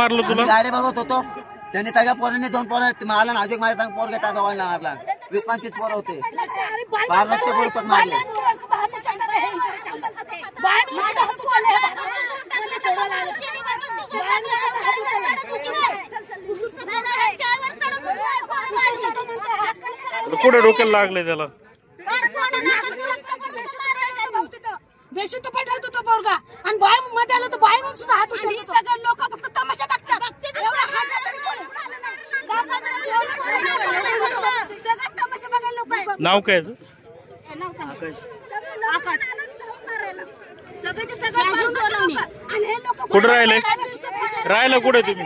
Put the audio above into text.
मारलं तुला? गाडी बघत होतो, त्यांनी सगळ्या पोरांनी 2 पोरं मारला ना, अजून माझ्या पोर घेता जवळ मारला. 20-25 पोरं होते, 12 रस्ते पोर मारले. कुठे डोक्याला लागले त्याला? बेशुद्ध पडला तो पोरगा आणि बाहेर मध्ये आला तर बाहेरून सुद्धा हात उचलले. सगळे लोक फक्त तमाशा बघतात. नाव काय? कुठे राहिले? राहिला कुठे तुम्ही?